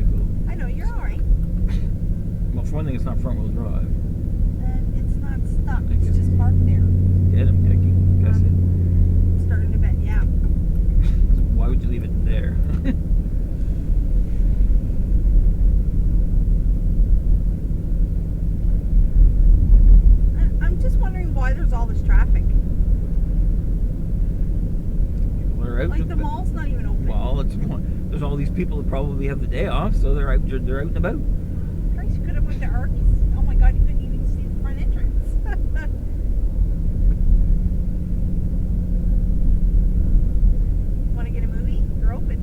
vehicle. I know, you're alright. Well, for one thing, it's not front wheel drive. It's not stuck. It's just parked there. Yeah, I'm guessing. Starting to bet, yeah. Why would you leave it there? I'm just wondering why there's all this traffic. People are out. Like the mall's not even open. Well, there's all these people that probably have the day off, so they're out and about. Christ, you could have went to Arby's. Oh my God, you couldn't even see the front entrance. Want to get a movie? They're open.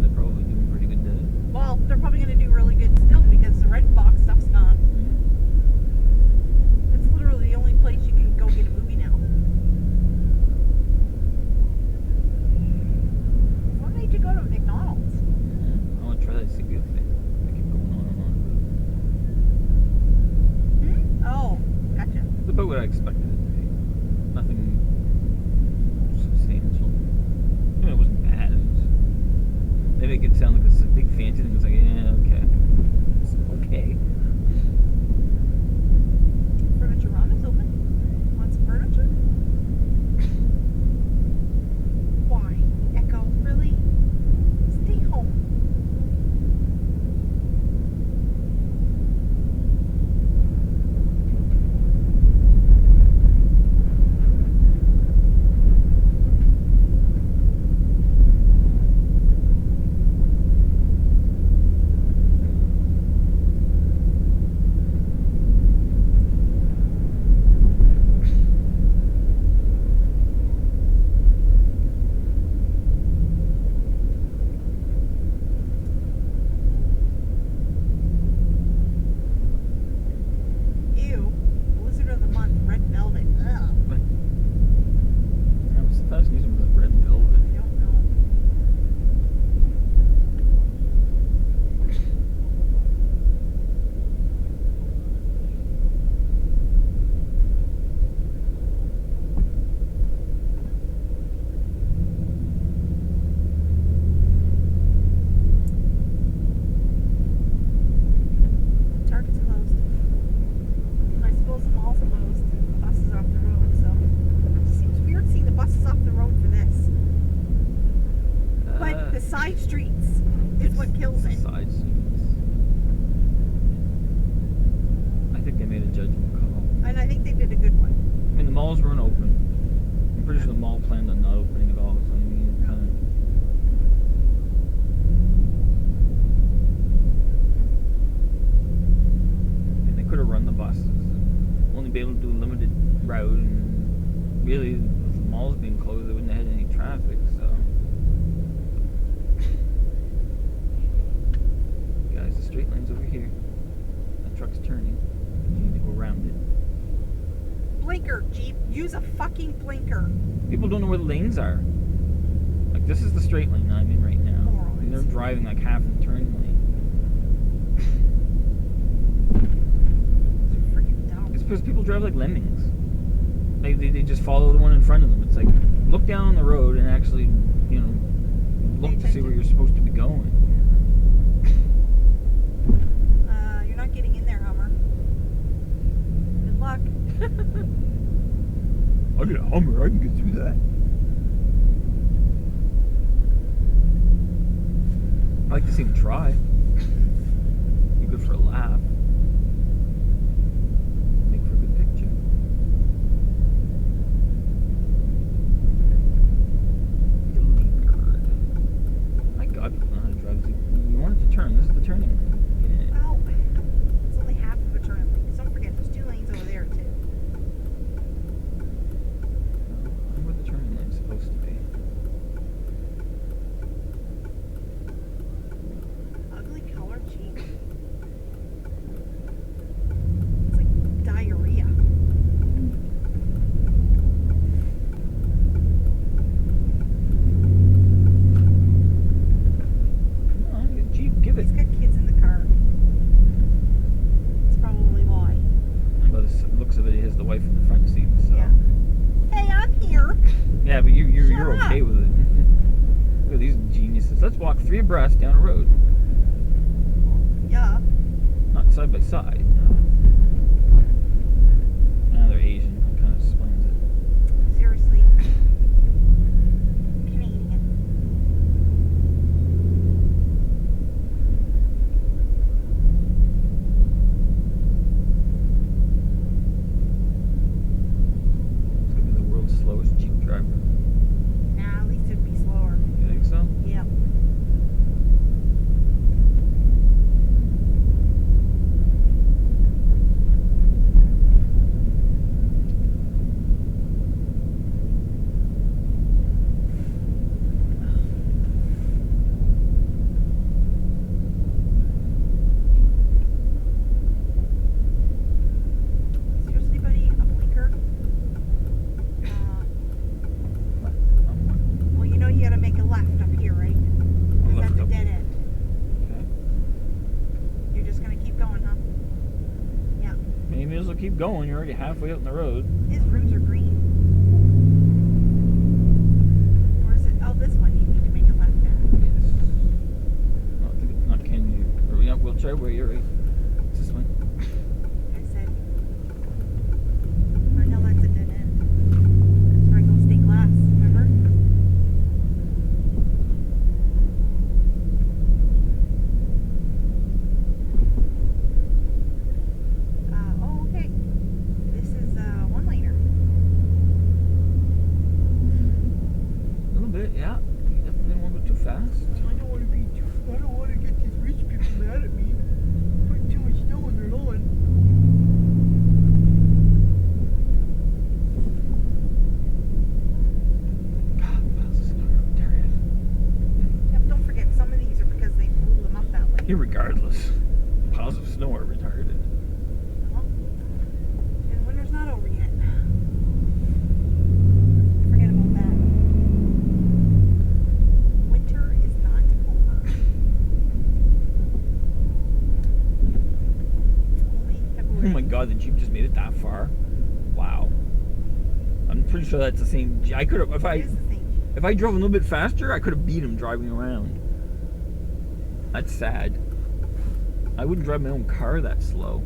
They're probably doing pretty good today. Well, they're probably going to do really good still because the red box stuff's gone. It's literally the only place you can go get a movie now. Why did you go to McDonald's? I want to try that cigarette thing. I keep going on and on. Oh, gotcha. It's about what I expected it to be. Nothing substantial. I mean, it wasn't bad. They make it sound like it's a big fancy thing. It's like, yeah, okay. It's okay. Furniture Rama's open. Want some furniture? Why? Echo, really? Stay home. Ew. Blizzard of the month, red velvet. Ugh. What's the fascination with this red velvet? I don't know. Target's closed. I suppose the mall's closed. The buses are off the road, so it seems weird seeing the buses off the road for this. But the side streets is what kills it. Side streets. I think they made a judgment call. And I think they did a good one. I mean, the malls weren't open. I'm pretty sure the mall planned on not opening at all. So I mean, kind of. And they could have run the buses. Only be able to do a limited route, and really, with the malls being closed, they wouldn't have had any traffic. So, guys, the straight line's over here. That truck's turning. You need to go around it. Blinker, Jeep. Use a fucking blinker. People don't know where the lanes are. Like, this is the straight lane I'm in right now. Morons. And they're driving like half the turn lane. It's freaking dumb. It's because people drive like lemmings. They just follow the one in front of them. It's like, look down on the road and actually, you know, look to see where you're supposed to be going. You're not getting in there, Hummer. Good luck. I get a Hummer, I can get through that. I like to see him try. Be good for a laugh. Make for a good picture. My God, people know how to drive. You want it to turn. This is the turning lane. Yeah. Well, it's only half of a turn lane. Don't forget, there's 2 lanes over there, too. I'm where the turning lane's supposed to be. Ugly color, Jeep. So let's walk 3 abreast down a road, Yeah. not side by side. Ah, they're Asian. That kind of explains it. Seriously. Canadian. It's gonna be the world's slowest Jeep driver. Nah, at least it'd be slower. You think so? Yep. Seriously, buddy, a blinker? Well, you know you gotta make a left up here, right? Because left that's a up. dead end. Okay. You're just gonna keep going, huh? Yeah. Maybe as well keep going. You're already halfway out in the road. His rims are green. Or is it? Oh, this one you need to make a left at. Yes. No, I think it's not Kenny. Or yeah, we'll try where you're right. It's this one. I said. I know that's a dead end. That's where I go stay glass. Remember? Oh, okay. This is one laner. A little bit, yeah. You definitely don't want to go too fast. I don't want to be too. I don't want to get these rich people mad at me. Putting too much snow on their lawn. God, miles of snow. There it is. Yep. Don't forget, some of these are because they blew them up that way. Irregardless, piles of snow are retarded. Well, and winter's not over yet. Forget about that. Winter is not over. It's only Oh February. my God, the Jeep just made it that far. Wow. I'm pretty sure that's the same. I could have, It is the same. if I drove a little bit faster, I could have beat him driving around. That's sad. I wouldn't drive my own car that slow.